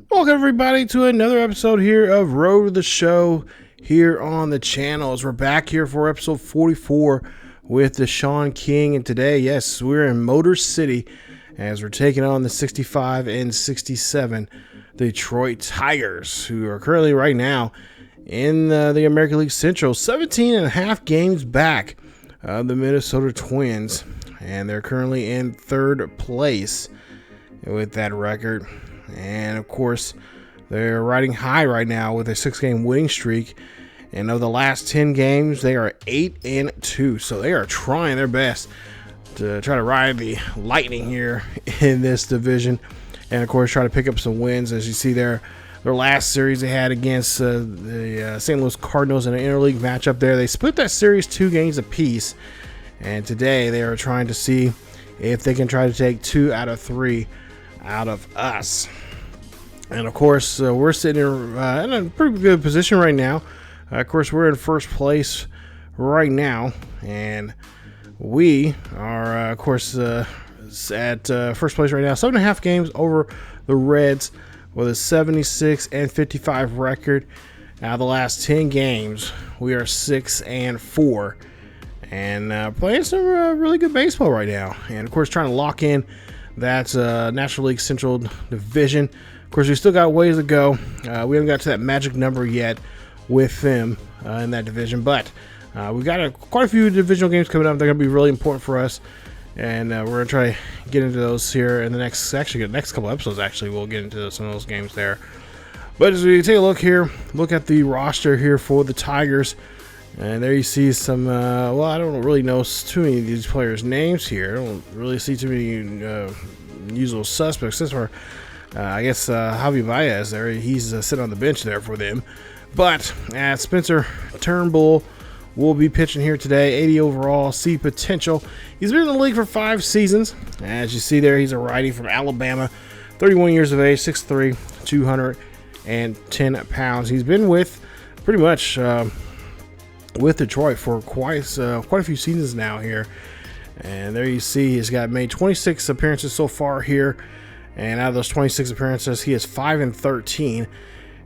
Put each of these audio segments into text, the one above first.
Welcome everybody to another episode here of Road to the Show here on the channel. As we're back here for episode 44 with Deshaun King, and today, yes, we're in Motor City as we're taking on the 65 and 67 Detroit Tigers, who are currently right now in the American League Central, 17 and a half games back of the Minnesota Twins, and they're currently in third place with that record. And of course, they're riding high right now with a 6-game winning streak. And of the last 10 games, they are 8-2. So they are trying their best to try to ride the lightning here in this division. And of course, try to pick up some wins. As you see there, their last series they had against the St. Louis Cardinals in an interleague matchup there. They split that series 2 games apiece. And today they are trying to see if they can try to take 2 out of 3 out of us. And of course, we're sitting in a pretty good position right now. Of course, we're in first place right now, and we are, of course, at first place right now, 7.5 games over the Reds with a 76 and 55 record. Now, the last 10 games, we are 6-4, and playing some really good baseball right now. And of course, trying to lock in that National League Central Division. Of course, we still got ways to go. We haven't got to that magic number yet with them in that division, but we've got quite a few divisional games coming up. They're going to be really important for us, and we're going to try to get into those here in the next couple episodes. Actually, we'll get into some of those games there. But as we take a look here, look at the roster here for the Tigers, and there you see some, well, I don't really know too many of these players' names here. I don't really see too many usual suspects. As for I guess Javi Baez there, he's sitting on the bench there for them. But Spencer Turnbull will be pitching here today, 80 overall, see potential. He's been in the league for 5 seasons. As you see there, he's a righty from Alabama, 31 years of age, 6'3", 210 pounds. He's been with pretty much with Detroit for quite a few seasons now here. And there you see he's made 26 appearances so far here. And out of those 26 appearances, he is 5-13.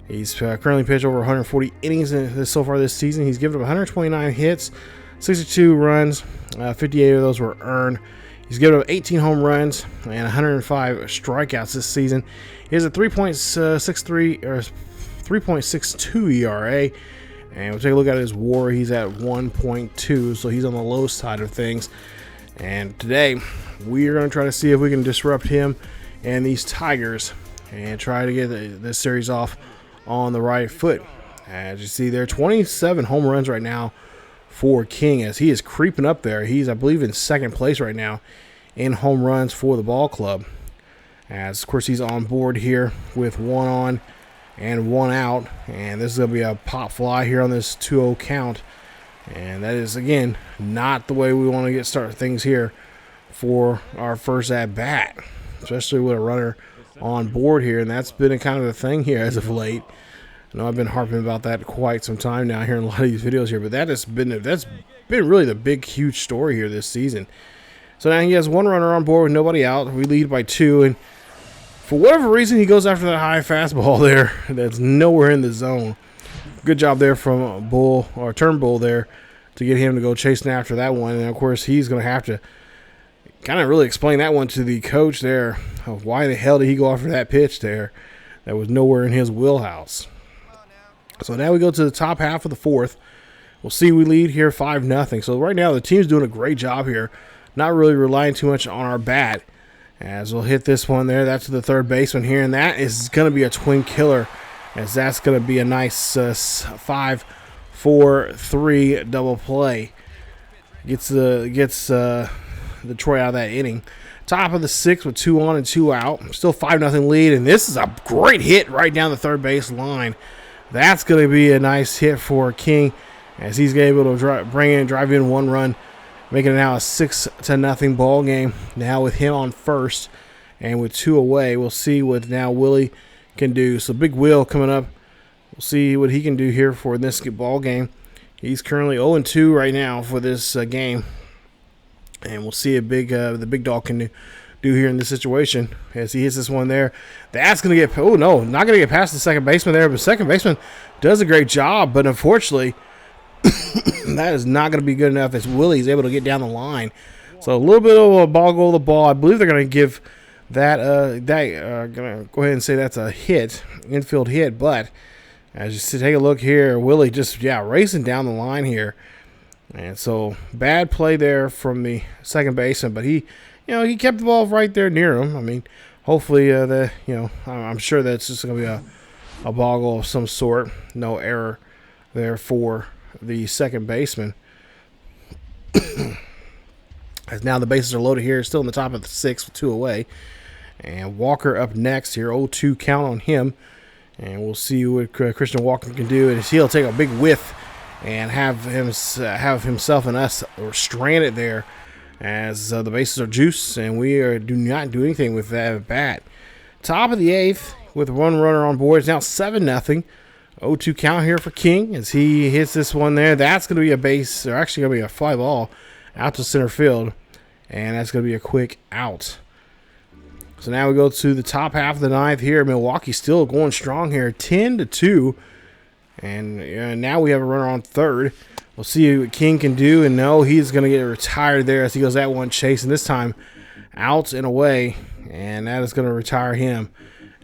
He's currently pitched over 140 innings so far this season. He's given up 129 hits, 62 runs, 58 of those were earned. He's given up 18 home runs and 105 strikeouts this season. He has a 3.63 or 3.62 ERA. And we'll take a look at his WAR. He's at 1.2, so he's on the low side of things. And today, we are going to try to see if we can disrupt him and these Tigers and try to get this series off on the right foot. As you see there, 27 home runs right now for King as he is creeping up there. He's, I believe, in second place right now in home runs for the ball club. As, of course, he's on board here with 1 on and 1 out. And this is going to be a pop fly here on this 2-0 count. And that is, again, not the way we want to get started things here for our first at-bat, especially with a runner on board here. And that's been a kind of a thing here as of late. I know I've been harping about that quite some time now here in a lot of these videos here, but that's been really the big, huge story here this season. So now he has 1 runner on board with nobody out. We lead by 2, and for whatever reason, he goes after that high fastball there that's nowhere in the zone. Good job there from Turnbull there to get him to go chasing after that one. And, of course, he's going to have to kind of really explain that one to the coach there. Of why the hell did he go after that pitch there? That was nowhere in his wheelhouse. So now we go to the top half of the 4th. We'll see we lead here 5-0. So right now the team's doing a great job here. Not really relying too much on our bat. As we'll hit this one there. That's the third baseman here. And that is going to be a twin killer. As that's going to be a nice 5-4-3 double play. Gets Detroit out of that inning. Top of the 6th with 2 on and 2 out. Still 5-0 lead, and this is a great hit right down the third base line. That's going to be a nice hit for King as he's able to drive in 1 run, making it now a 6-0 ball game. Now with him on first and with 2 away, we'll see what now Willie can do. So Big Will coming up. We'll see what he can do here for this ball game. He's currently 0-2 right now for this game. And we'll see if the big dog can do here in this situation as he hits this one there. That's going to get, oh no, not going to get past the second baseman there, but second baseman does a great job, but unfortunately, that is not going to be good enough as Willie's able to get down the line. So a little bit of a ball goal to the ball. I believe they're going to give that, going to go ahead and say that's a hit, infield hit, but as you take a look here, Willie just, racing down the line here. And so bad play there from the second baseman, but he kept the ball right there near him. I mean, hopefully I'm sure that's just going to be a ball goal of some sort. No error there for the second baseman. As now the bases are loaded here, still in the top of the sixth with 2 away. And Walker up next here, 0-2 count on him. And we'll see what Christian Walker can do. And he'll take a big whiff and have himself and us stranded there as the bases are juiced, and we do not do anything with that bat. Top of the 8th with 1 runner on board. It's now 7-0. 0-2 count here for King as he hits this one there. That's going to be a base, or actually going to be a fly ball out to center field, and that's going to be a quick out. So now we go to the top half of the 9th here. Milwaukee still going strong here, 10-2. And now we have a runner on third. We'll see what King can do. And no, he's going to get retired there as he goes that one chasing. This time out and away. And that is going to retire him.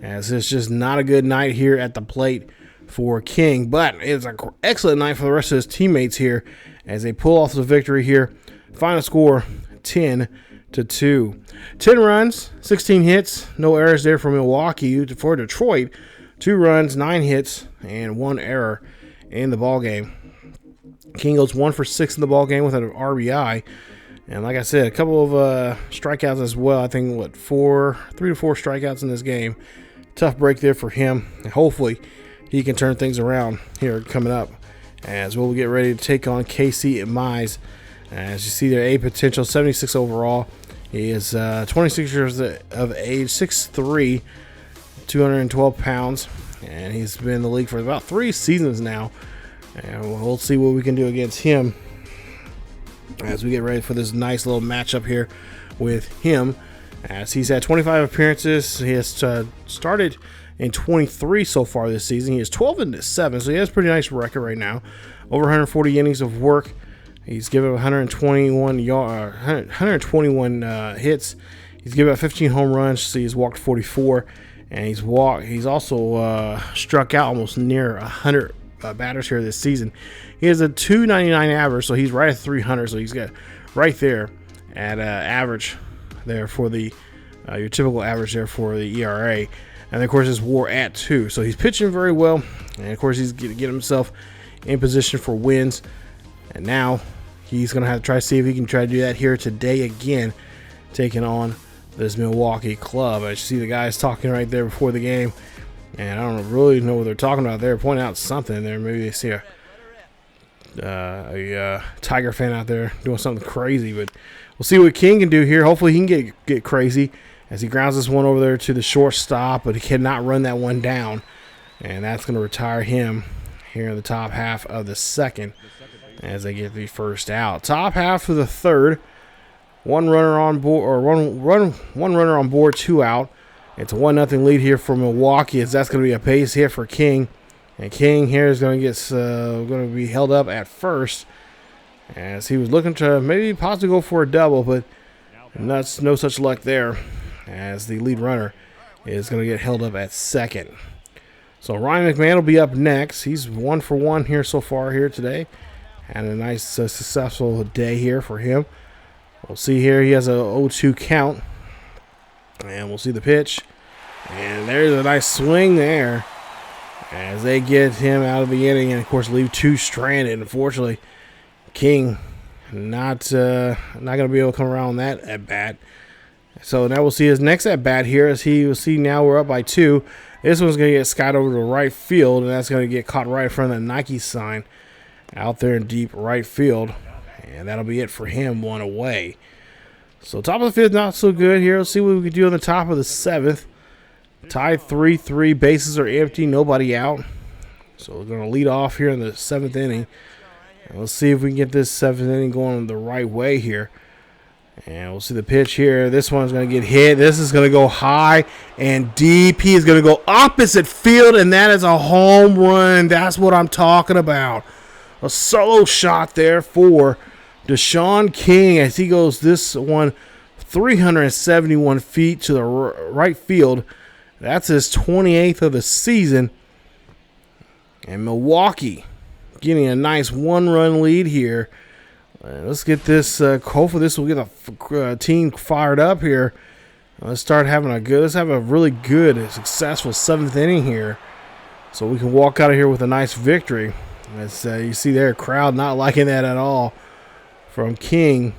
As it's just not a good night here at the plate for King. But it's an excellent night for the rest of his teammates here as they pull off the victory here. Final score 10-2. 10 runs, 16 hits. No errors there for Milwaukee. For Detroit, 2 runs, 9 hits, and 1 error in the ballgame. King goes 1 for 6 in the ballgame with an RBI. And like I said, a couple of strikeouts as well. I think, 3 to 4 strikeouts in this game. Tough break there for him. And hopefully he can turn things around here coming up as we'll get ready to take on Casey and Mize. As you see there, A potential, 76 overall. He is 26 years of age, 6'3", 212 pounds, and he's been in the league for about 3 seasons now. And we'll see what we can do against him as we get ready for this nice little matchup here with him. As he's had 25 appearances, he has started in 23 so far this season. He is 12-7, so he has a pretty nice record right now. Over 140 innings of work. He's given 121 hits. He's given up 15 home runs, so he's walked 44. And he's also struck out almost near 100 batters here this season. He has a 299 average, so he's right at 300. So he's got right there at average there for the your typical average there for the ERA. And of course, his WAR at 2. So he's pitching very well, and of course he's getting himself in position for wins. And now he's gonna have to try to see if he can try to do that here today again, taking on this Milwaukee club. I see the guys talking right there before the game, and I don't really know what they're talking about. They're pointing out something there. Maybe they see a Tiger fan out there doing something crazy, but we'll see what King can do here. Hopefully he can get crazy as he grounds this one over there to the shortstop, but he cannot run that one down, and that's going to retire him here in the top half of the second as they get the first out. Top half of the third. 1 runner on board, or one runner on board, 2 out. It's a 1-0 lead here for Milwaukee, as that's going to be a base hit for King, and King here is going to be held up at first, as he was looking to maybe possibly go for a double, but no such luck there, as the lead runner is going to get held up at second. So Ryan McMahon will be up next. He's 1 for 1 here so far here today, and a nice successful day here for him. We'll see here, he has a 0-2 count, and we'll see the pitch, and there's a nice swing there as they get him out of the inning, and of course leave 2 stranded. Unfortunately, King not going to be able to come around that at bat. So now we'll see his next at bat here, as he will see now we're up by 2. This one's going to get skied over to right field, and that's going to get caught right in front of the Nike sign out there in deep right field. And that'll be it for him, 1 away. So top of the 5th, not so good here. Let's see what we can do on the top of the 7th. Tied 3-3. Bases are empty. Nobody out. So we're going to lead off here in the 7th inning. And let's see if we can get this 7th inning going the right way here. And we'll see the pitch here. This one's going to get hit. This is going to go high and deep. He is going to go opposite field, and that is a home run. That's what I'm talking about. A solo shot there for Deshaun King as he goes this one 371 feet to the right field. That's his 28th of the season. And Milwaukee getting a nice one-run lead here. Let's get this. Hopefully, this will get the team fired up here. Let's have a really good, successful 7th inning here, so we can walk out of here with a nice victory. As you see there, crowd not liking that at all from King,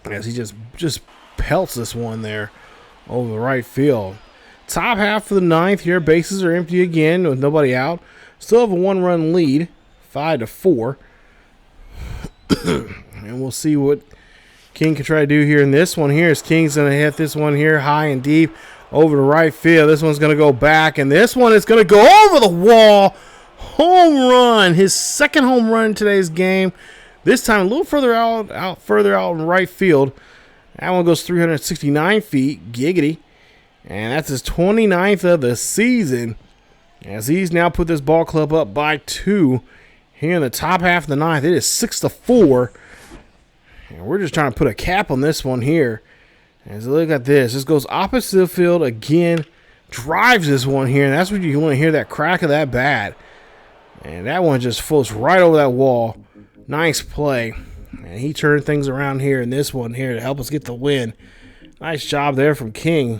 as he just pelts this one there over the right field. Top half of the 9th here, bases are empty again with nobody out. Still have a 1-run lead, 5-4. And we'll see what King can try to do here in this one here. As King's going to hit this one here high and deep over the right field. This one's going to go back, and this one is going to go over the wall. Home run. His second home run in today's game. This time a little further out in right field. That one goes 369 feet. Giggity. And that's his 29th of the season, as he's now put this ball club up by 2 here in the top half of the 9th. It is 6-4. And we're just trying to put a cap on this one here. As look at this. This goes opposite the field again. Drives this one here. And that's what you want to hear, that crack of that bat. And that one just floats right over that wall. Nice play. And he turned things around here in this one here to help us get the win. Nice job there from King.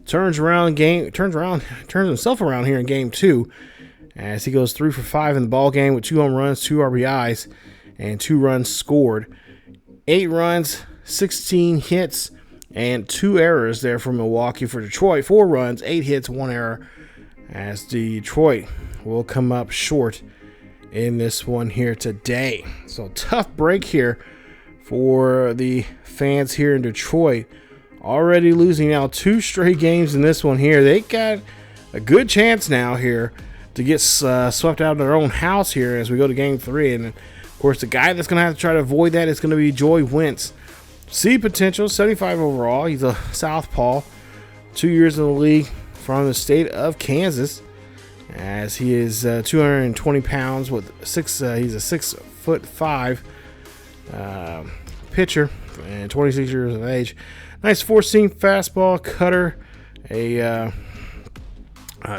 Turns himself around here in game 2. As he goes 3 for 5 in the ball game with 2 home runs, 2 RBIs, and 2 runs scored. 8 runs, 16 hits, and 2 errors there for Milwaukee. For Detroit, 4 runs, 8 hits, 1 error, as Detroit will come up short in this one here today. So tough break here for the fans here in Detroit. Already losing now 2 straight games in this one here. They got a good chance now here to get swept out of their own house here as we go to game 3. And of course, the guy that's going to have to try to avoid that is going to be Joy Wentz. See potential, 75 overall. He's a southpaw, 2 years in the league from the state of Kansas, as he is 220 pounds with he's a 6'5" pitcher and 26 years of age. Nice 4-seam fastball, cutter, a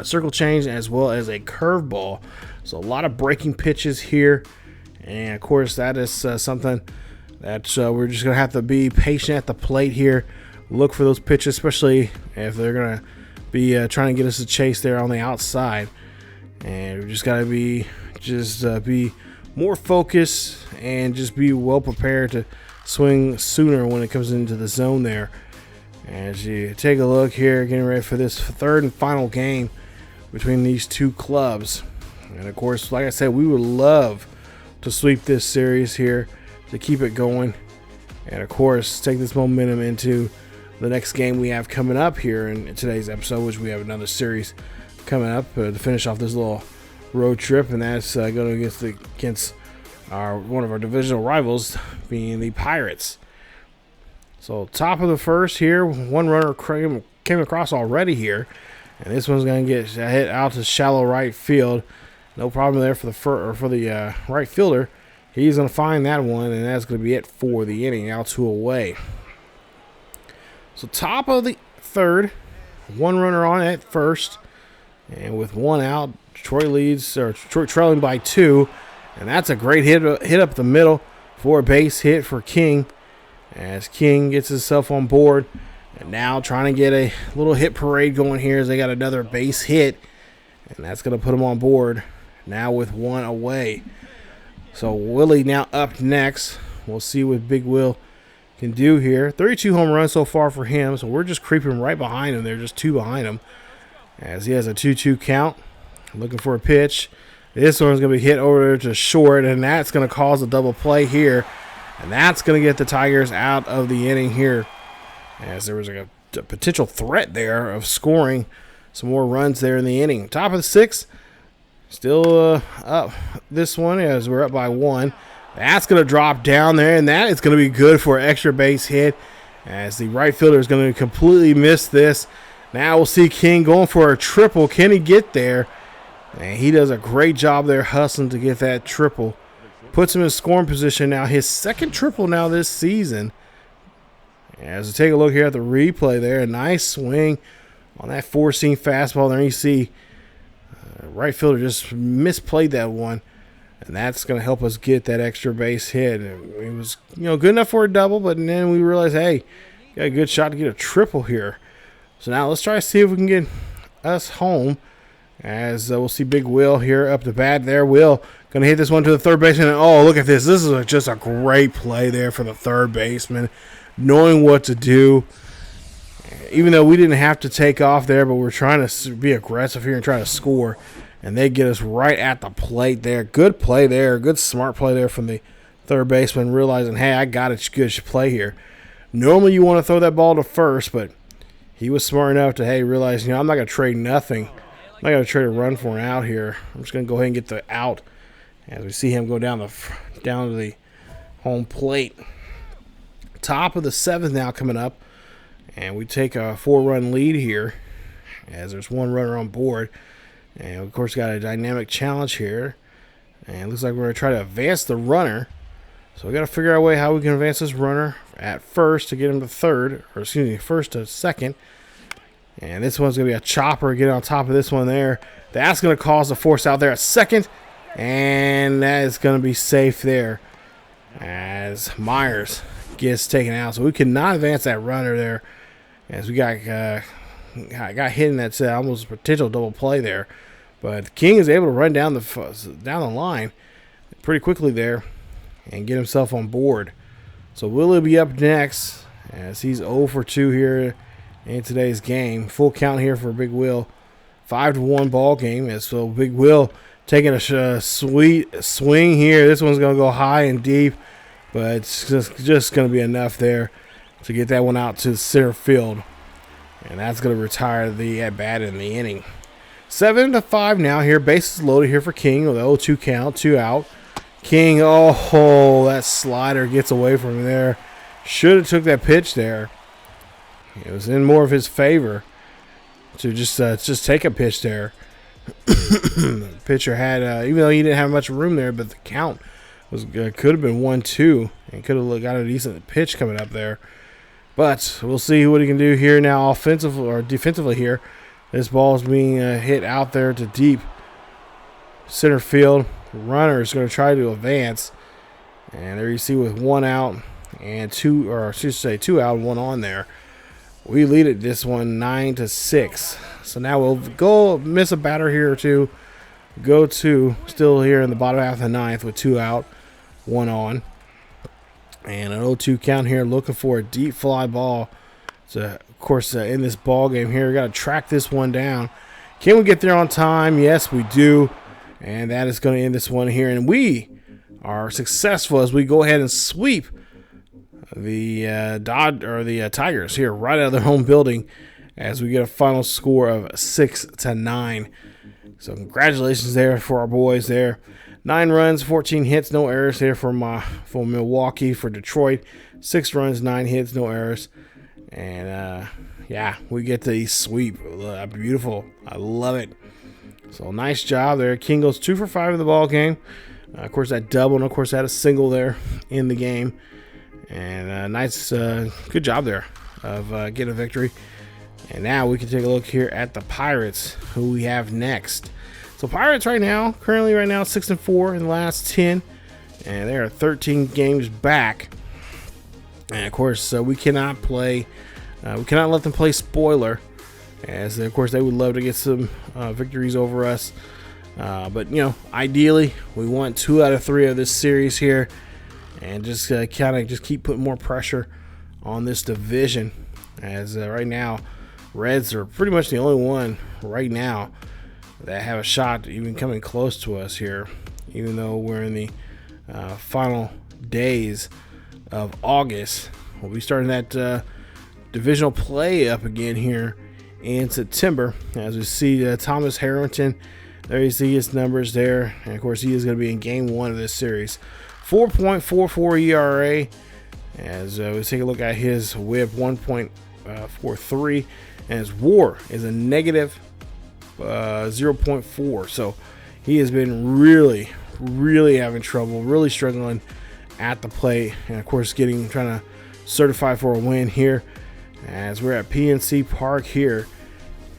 circle change, as well as a curveball. So a lot of breaking pitches here. And, of course, that is something that we're just going to have to be patient at the plate here. Look for those pitches, especially if they're going to be trying to get us a chase there on the outside. And we just got to be more focused and just be well prepared to swing sooner when it comes into the zone there. As you take a look here, getting ready for this 3rd and final game between these 2 clubs. And, of course, like I said, we would love to sweep this series here to keep it going, and of course take this momentum into the next game we have coming up here in today's episode, which we have another series coming up to finish off this little road trip, and that's going against one of our divisional rivals, being the Pirates. So top of the 1st here, 1 runner came across already here, and this one's going to get hit out to shallow right field. No problem there for the right fielder. He's going to find that one, and that's going to be it for the inning. Out 2 away. So top of the 3rd, 1 runner on at 1st, and with 1 out, Detroit trailing by 2, and that's a great hit up the middle for a base hit for King, as King gets himself on board, and now trying to get a little hit parade going here as they got another base hit, and that's going to put him on board. Now with 1 away. So Willie now up next. We'll see what Big Will can do here. 32 home runs so far for him. So we're just creeping right behind him. They're just 2 behind him, as he has a 2-2 count. Looking for a pitch. This one's going to be hit over to short, and that's going to cause a double play here. And that's going to get the Tigers out of the inning here, as there was a potential threat there of scoring some more runs there in the inning. Top of the 6th. Still up this one as we're up by 1. That's going to drop down there, and that is going to be good for an extra base hit as the right fielder is going to completely miss this. Now we'll see King going for a triple. Can he get there? And he does a great job there hustling to get that triple. Puts him in scoring position now. His second triple now this season. As we take a look here at the replay there, a nice swing on that four-seam fastball there. You see right fielder just misplayed that one. And that's going to help us get that extra base hit. It was, good enough for a double, but then we realized, hey, got a good shot to get a triple here. So now let's try to see if we can get us home. As we'll see Big Will here up the bat there. Will going to hit this one to the third baseman. And, oh, look at this. This is just a great play there for the third baseman, knowing what to do. Even though we didn't have to take off there, but we're trying to be aggressive here and try to score. And they get us right at the plate there. Good play there. Good smart play there from the third baseman, realizing, hey, I got a good play here. Normally you want to throw that ball to first, but he was smart enough to, hey, realize, I'm not going to trade nothing. I'm not going to trade a run for an out here. I'm just going to go ahead and get the out as we see him go down to the home plate. Top of the seventh now coming up, and we take a 4-run lead here as there's one runner on board. And, of course, got a dynamic challenge here. And it looks like we're going to try to advance the runner. So we got to figure out a way how we can advance this runner at first to get him to third. Or, excuse me, first to second. And this one's going to be a chopper. Get on top of this one there. That's going to cause a force out there at second. And that is going to be safe there as Myers gets taken out. So we cannot advance that runner there as we got hit in that almost a potential double play there. But King is able to run down the line pretty quickly there and get himself on board. So Willie will be up next as he's 0 for 2 here in today's game. Full count here for Big Will. 5-1 ball game. And so Big Will taking a sweet swing here. This one's going to go high and deep, but it's just going to be enough there to get that one out to center field. And that's going to retire the at-bat in the inning. 7-5 now here. Bases loaded here for King with a 0-2 count, 2 out. King, oh, that slider gets away from him there. Should have took that pitch there. It was in more of his favor to just take a pitch there. The pitcher had, even though he didn't have much room there, but the count was could have been 1-2 and could have got a decent pitch coming up there. But we'll see what he can do here now, offensively or defensively here. This ball is being hit out there to deep center field. Runner is going to try to advance, and there you see with 1 out and 2, or I should say 2 out, 1 on there. We lead it this one 9-6. So now we'll go miss a batter here or two. Go to still here in the bottom half of the ninth with 2 out, 1 on. And an 0-2 count here, looking for a deep fly ball. So, of course, in this ball game here, we got to track this one down. Can we get there on time? Yes, we do. And that is going to end this one here. And we are successful as we go ahead and sweep the Tigers here right out of their home building as we get a final score of 6-9. So congratulations there for our boys there. 9 runs, 14 hits, no errors there for Milwaukee. For Detroit, 6 runs, 9 hits, no errors. And, yeah, we get the sweep. Beautiful. I love it. So nice job there. King goes 2 for 5 in the ball game. Of course, that double, and, of course, had a single there in the game. And nice, good job there of getting a victory. And now we can take a look here at the Pirates, who we have next. So Pirates currently 6-4 in the last 10, and they are 13 games back. And of course, we cannot let them play spoiler, as of course they would love to get some victories over us. But ideally, we want 2 out of 3 of this series here, and just keep putting more pressure on this division. As right now, Reds are pretty much the only one right now that have a shot even coming close to us here, even though we're in the final days of August. We'll be starting that divisional play up again here in September. As we see Thomas Harrington, there you see his numbers there, and of course he is going to be in game 1 of this series. 4.44 ERA. As we take a look at his whip, 1.43, and his WAR is a negative 0.4. So he has been really having trouble, really struggling at the plate, and of course trying to certify for a win here, as we're at PNC Park here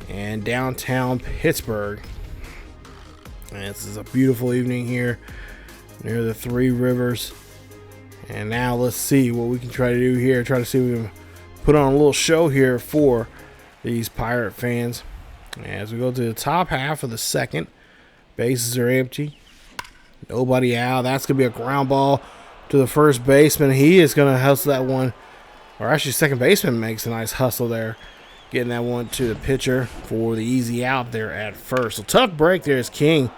in downtown Pittsburgh. And this is a beautiful evening here near the Three Rivers. And now let's see what we can try to do here. Try to see if we can put on a little show here for these Pirate fans. As we go to the top half of the second, bases are empty. Nobody out. That's going to be a ground ball to the first baseman. He is going to hustle that one. Or actually, second baseman makes a nice hustle there, getting that one to the pitcher for the easy out there at first. So tough break there as King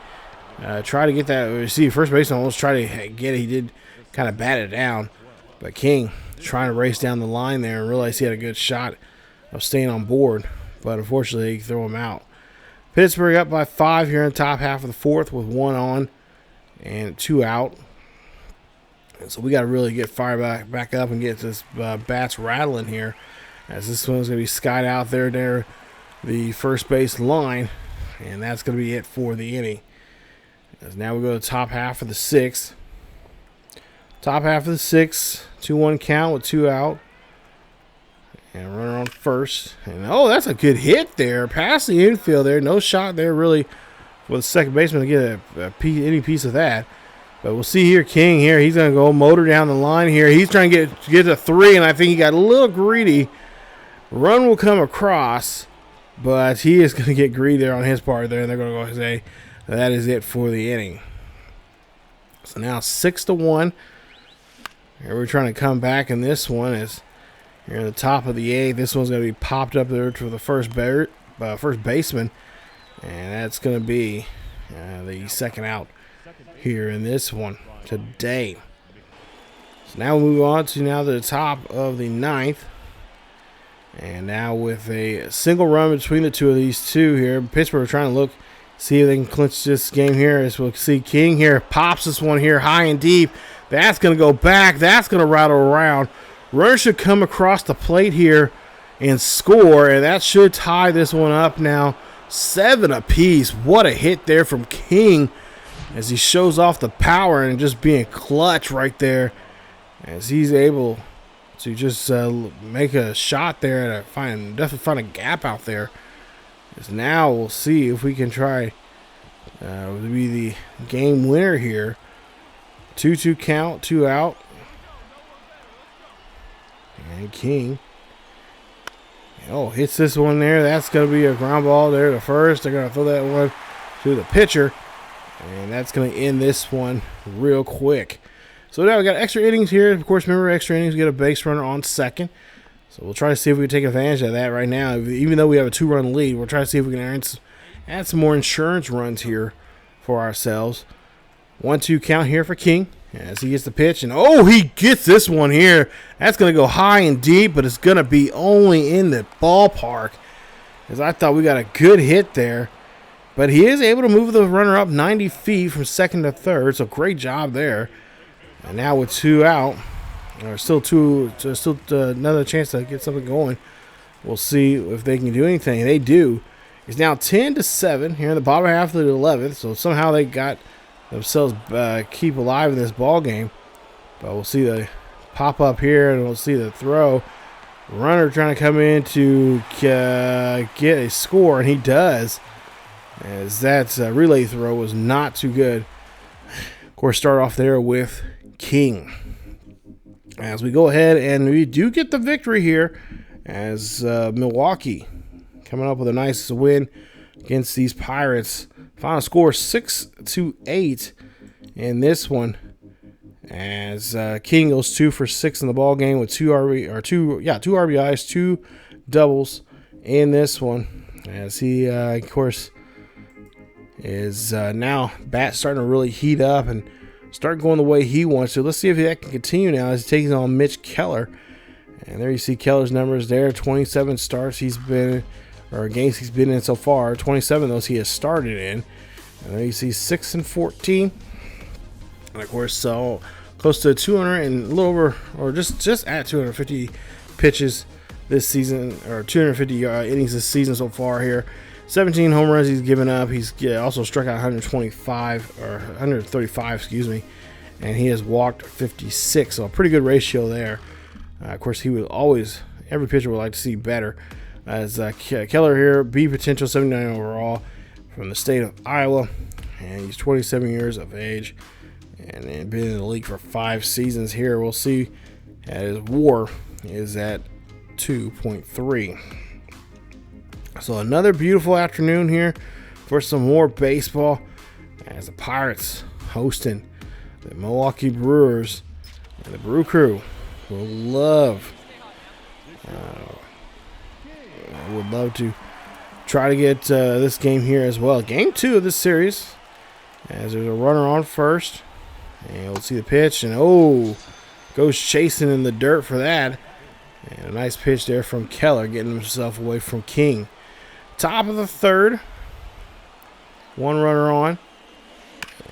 try to get that. You see, first baseman almost tried to get it. He did kind of bat it down, but King trying to race down the line there and realized he had a good shot of staying on board, but unfortunately he threw him out. Pittsburgh up by 5 here in the top half of the fourth with 1 on and 2 out. And so we got to really get fired back up and get this bats rattling here, as this one's going to be skied out there the first base line, and that's going to be it for the inning. As now we go to the top half of the sixth. Top half of the sixth, 2-1 count with 2 out. And runner on first. And oh, that's a good hit there. Past the infield there. No shot there really for the second baseman to get any piece of that. But we'll see here, King here. He's going to go motor down the line here. He's trying to get to 3, and I think he got a little greedy. Run will come across, but he is going to get greedy there on his part there. And they're going to go say that is it for the inning. So now 6-1. Here we're trying to come back in this one as you're in the top of the 8th. This one's going to be popped up there to the first baseman, and that's going to be the second out here in this one today. So now we move on to the top of the 9th, and now with a single run between the two of these two here, Pittsburgh trying to see if they can clinch this game here. As we'll see, King here pops this one here high and deep. That's going to go back. That's going to rattle around. Runner should come across the plate here and score, and that should tie this one up now. 7 apiece. What a hit there from King as he shows off the power and just being clutch right there, as he's able to just make a shot there and definitely find a gap out there. As now we'll see if we can try to be the game winner here. 2-2 count, 2 out. And King, hits this one there. That's going to be a ground ball there to first. They're going to throw that one to the pitcher, and that's going to end this one real quick. So now we got extra innings here. Of course, remember, extra innings, get a base runner on second. So we'll try to see if we can take advantage of that right now. Even though we have a 2-run lead, we'll try to see if we can add some more insurance runs here for ourselves. 1-2 count here for King as he gets the pitch. And, he gets this one here. That's going to go high and deep, but it's going to be only in the ballpark, as I thought we got a good hit there. But he is able to move the runner up 90 feet from second to third, so great job there. And now with 2 out, or still another chance to get something going. We'll see if they can do anything. They do. It's now 10-7 here in the bottom half of the 11th. So somehow they got themselves keep alive in this ball game. But we'll see the pop up here, and we'll see the throw. Runner trying to come in to get a score, and he does. As that relay throw was not too good. Of course, start off there with King. As we go ahead and we do get the victory here, as Milwaukee coming up with a nice win against these Pirates. Final score 6-8 in this one, as King goes 2 for 6 in the ball game with two RBIs, 2 doubles in this one. As he of course is now bat starting to really heat up and start going the way he wants to. Let's see if that can continue now as he takes on Mitch Keller. And there you see Keller's numbers there. 27 starts games he's been in so far. 27 of those he has started in. And there you see 6-14. And of course, so close to 200 and a little over, or just at 250 pitches this season, or 250 innings this season so far here. 17 home runs he's given up. He's also struck out 135, excuse me, and he has walked 56. So a pretty good ratio there. Of course, he would always, every pitcher would like to see better. As Keller here, B potential, 79 overall, from the state of Iowa, and he's 27 years of age, and been in the league for 5 seasons here. We'll see. His WAR is at 2.3. So another beautiful afternoon here for some more baseball, as the Pirates hosting the Milwaukee Brewers, and the Brew Crew will love. I would love to try to get this game here as well. Game 2 of this series, as there's a runner on first, and we'll see the pitch, and goes chasing in the dirt for that. And a nice pitch there from Keller, getting himself away from King. Top of the third, one runner on,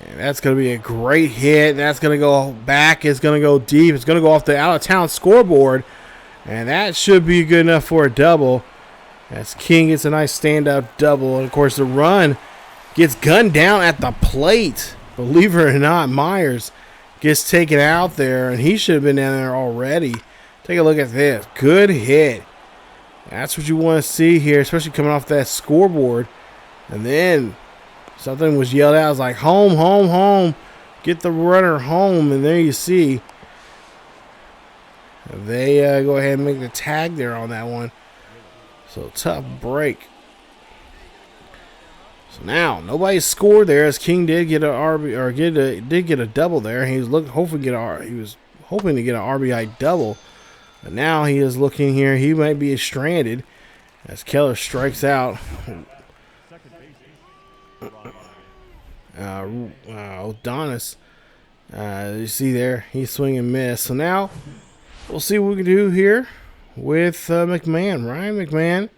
and that's going to be a great hit. That's going to go back. It's going to go deep. It's going to go off the out-of-town scoreboard, and that should be good enough for a double, as King gets a nice stand-up double. And, of course, the run gets gunned down at the plate. Believe it or not, Myers gets taken out there, and he should have been down there already. Take a look at this. Good hit. That's what you want to see here, especially coming off that scoreboard. And then something was yelled out. It was like, home, home, home. Get the runner home. And there you see they go ahead and make the tag there on that one. So tough break. So now nobody scored there, as King did get a did get a double there. He was hoping to get an RBI double. But now he is looking here. He might be stranded, as Keller strikes out Odonis. You see there, he's swing and miss. So now we'll see what we can do here with McMahon. Ryan McMahon.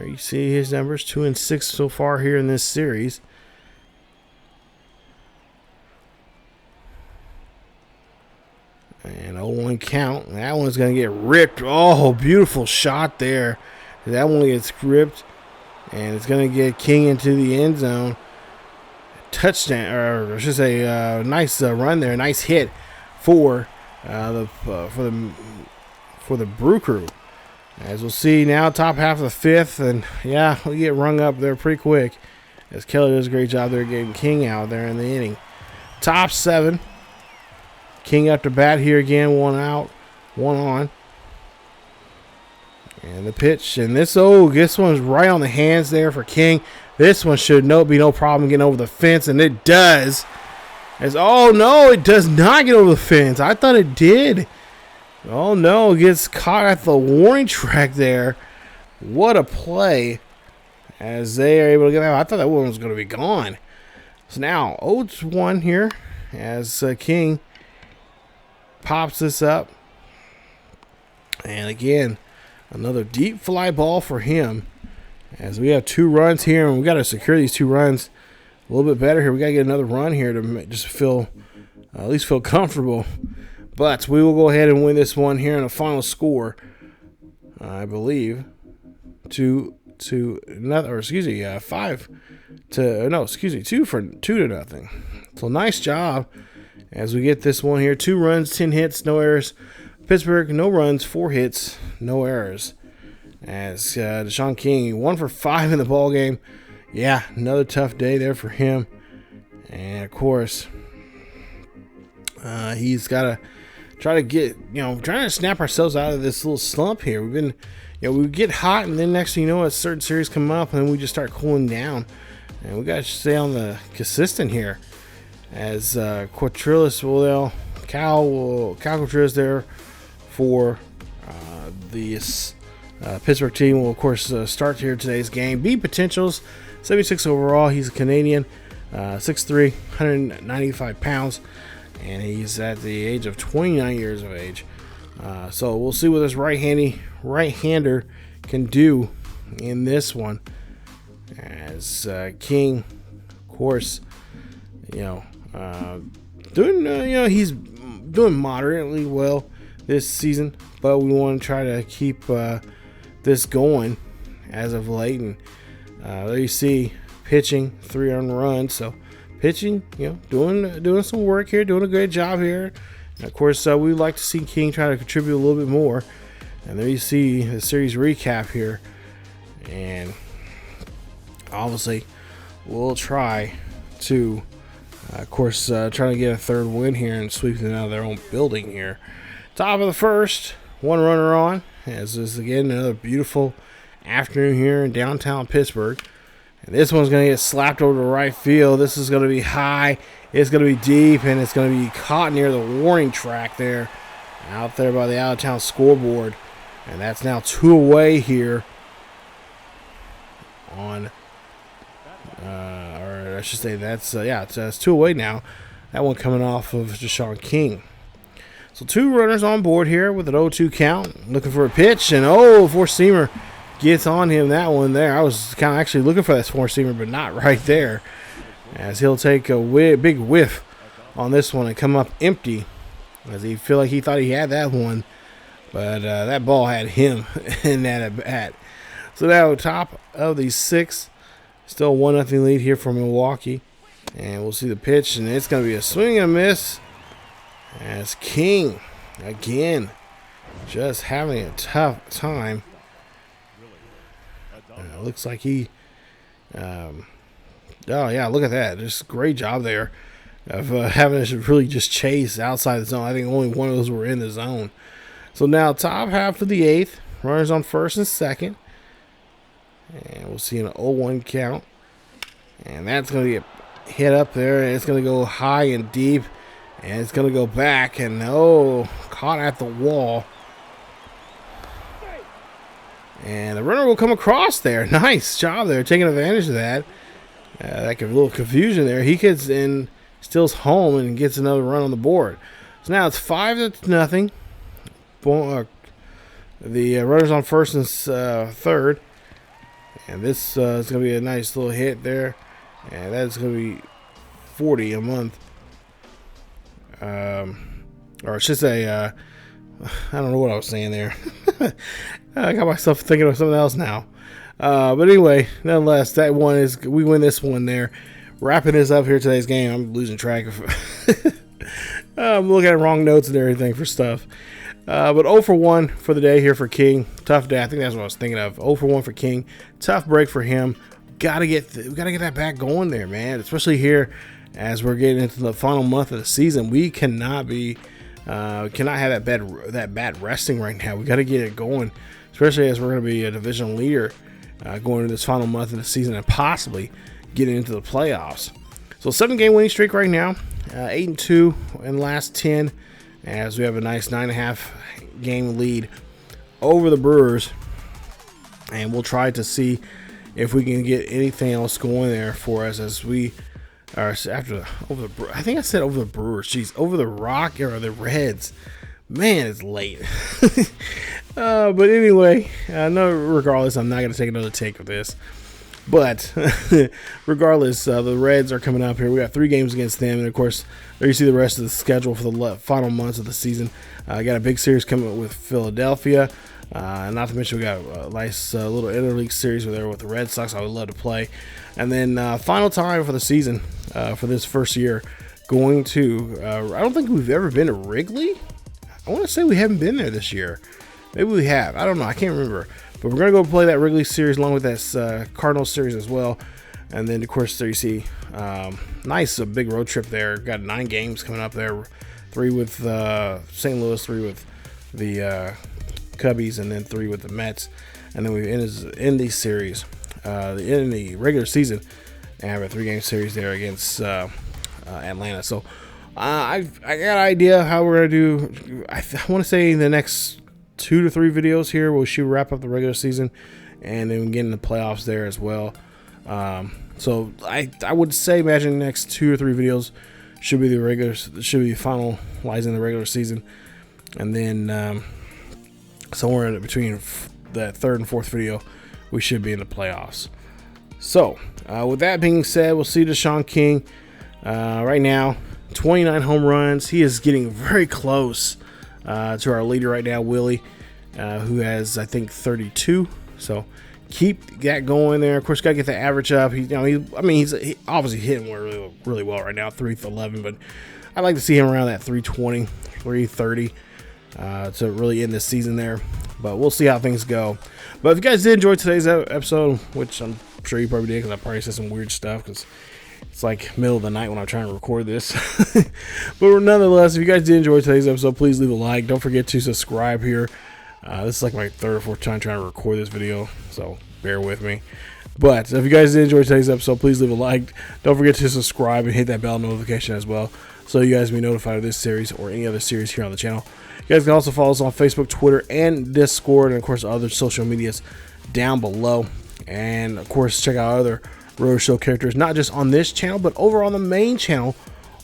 You see his numbers, 2-6 so far here in this series. And 0-1 count. That one's going to get ripped. Oh, beautiful shot there. That one gets ripped, and it's going to get King into the end zone. Touchdown, or I should say, nice run there. Nice hit for the Brew Crew. As we'll see now, top half of the fifth, and yeah, we get rung up there pretty quick, as Kelly does a great job there getting King out there in the inning. Top 7. King up to bat here again, 1 out, 1 on. And the pitch, and this one's right on the hands there for King. This one should be no problem getting over the fence, and it does. No, it does not get over the fence. I thought it did. Oh no, it gets caught at the warning track there. What a play, as they are able to get out. I thought that one was going to be gone. So now 0-1 here, as King pops this up, and again another deep fly ball for him, as we have 2 runs here, and we got to secure these 2 runs a little bit better here. We got to get another run here to just at least feel comfortable. But we will go ahead and win this one here in a final score, I believe, 2 to nothing. So nice job as we get this one here. 2 runs, 10 hits, no errors. Pittsburgh, no runs, 4 hits, no errors. As Deshaun King, 1 for 5 in the ball game. Yeah, another tough day there for him. And of course, he's got to try to trying to snap ourselves out of this little slump here. We've been, we get hot, and then next thing you know, a certain series come up, and then we just start cooling down. And we got to stay on the consistent here. As Quatrillis Cal Quatrillis there for the Pittsburgh team will, of course, start here today's game. B potentials, 76 overall. He's a Canadian, 6'3", 195 pounds. And he's at the age of 29 years of age. So we'll see what this right-hander can do in this one. As King, of course, doing, he's doing moderately well this season, but we want to try to keep this going as of late. And there you see pitching 3 earned runs. So pitching, doing some work here, doing a great job here. And of course, we'd like to see King try to contribute a little bit more. And there you see the series recap here. And obviously, we'll try to, try to get a 3rd win here and sweep them out of their own building here. Top of the 1st, 1 runner on. As this again, another beautiful afternoon here in downtown Pittsburgh. And this one's going to get slapped over to right field. This is going to be high. It's going to be deep, and it's going to be caught near the warning track there, out there by the out-of-town scoreboard. And that's now 2 away here on, or I should say that's, it's 2 away now. That one coming off of Deshaun King. So 2 runners on board here with an 0-2 count. Looking for a pitch, and four-seamer gets on him. That one there. I was kind of actually looking for that four-seamer, but not right there. As he'll take a big whiff on this one and come up empty. As he feel like he thought he had that one. But that ball had him in that at bat. So now top of the 6th. Still 1-0 lead here for Milwaukee. And we'll see the pitch. And it's going to be a swing and a miss. As King, again, just having a tough time. Looks like he, look at that. Just great job there of having us really just chase outside the zone. I think only one of those were in the zone. So now top half of the 8th. Runners on 1st and 2nd. And we'll see an 0-1 count. And that's going to get hit up there. And it's going to go high and deep. And it's going to go back. And caught at the wall. And the runner will come across there. Nice job there, taking advantage of that. Like a little confusion there. He gets in, steals home, and gets another run on the board. So now it's 5-0. The runners on 1st and 3rd. And this is going to be a nice little hit there. And that's going to be 40 a month. Or I should say, I don't know what I was saying there. I got myself thinking of something else now. But anyway, nonetheless, that one is, we win this one there. Wrapping this up here today's game. I'm losing track of I'm looking at wrong notes and everything for stuff. But 0-for-1 for the day here for King. Tough day. I think that's what I was thinking of. 0-for-1 for King. Tough break for him. We gotta get that back going there, man. Especially here as we're getting into the final month of the season. We cannot have that bat resting right now. We got to get it going, especially as we're going to be a divisional leader going into this final month of the season and possibly getting into the playoffs. So 7-game winning streak right now, 8-2 in the last 10, as we have a nice 9.5 game lead over the Brewers, and we'll try to see if we can get anything else going there for us as we. I think I said over the Brewers. Jeez, over the Rock or the Reds. Man, it's late. But anyway, no. Regardless, I'm not going to take another take of this. But regardless, the Reds are coming up here. We got 3 games against them, and of course, there you see the rest of the schedule for the final months of the season. Got a big series coming up with Philadelphia. Not to mention we got a nice little interleague series there with the Red Sox I would love to play. And then final time for the season for this first year going to, I don't think we've ever been to Wrigley. I want to say we haven't been there this year. Maybe we have. I don't know. I can't remember. But we're going to go play that Wrigley series along with that Cardinals series as well. And then, of course, there you see nice big road trip there. Got 9 games coming up there. 3 with St. Louis, 3 with the Cubbies, and then 3 with the Mets. And then we end these series in the regular season and have a 3-game series there against Atlanta. So I got an idea how we're going to do. I want to say in the next 2 to 3 videos here, we'll wrap up the regular season and then get in the playoffs there as well. So I would say imagine the next 2 or 3 videos should be finalizing the regular season, and then somewhere in between that 3rd and 4th video we should be in the playoffs. So with that being said, we'll see Deshaun King right now. 29 home runs. He is getting very close to our leader right now, Willie, who has, I think, 32. So keep that going there. Of course, got to get the average up. He's obviously hitting really, really well right now, 311. But I'd like to see him around that 320, 330 to really end this season there. But we'll see how things go. But if you guys did enjoy today's episode, which I'm sure you probably did, because I probably said some weird stuff, because it's like middle of the night when I'm trying to record this. But nonetheless, if you guys did enjoy today's episode, please leave a like. Don't forget to subscribe here. This is like my third or fourth time trying to record this video, so bear with me. But if you guys did enjoy today's episode, please leave a like. Don't forget to subscribe and hit that bell notification as well, so you guys will be notified of this series or any other series here on the channel. You guys can also follow us on Facebook, Twitter, and Discord, and of course other social medias down below. And of course, check out other Road Show characters, not just on this channel, but over on the main channel,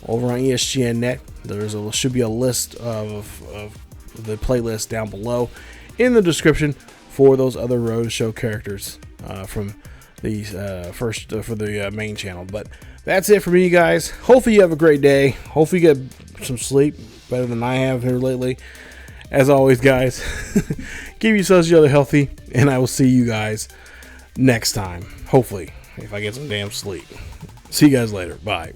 over on ESGNet. Should be a list of the playlist down below in the description for those other Road Show characters from the for the main channel. But that's it for me, guys. Hopefully you have a great day. Hopefully you get some sleep, better than I have here lately. As always, guys, keep yourselves each other healthy, and I will see you guys next time. Hopefully, if I get some damn sleep. See you guys later. Bye.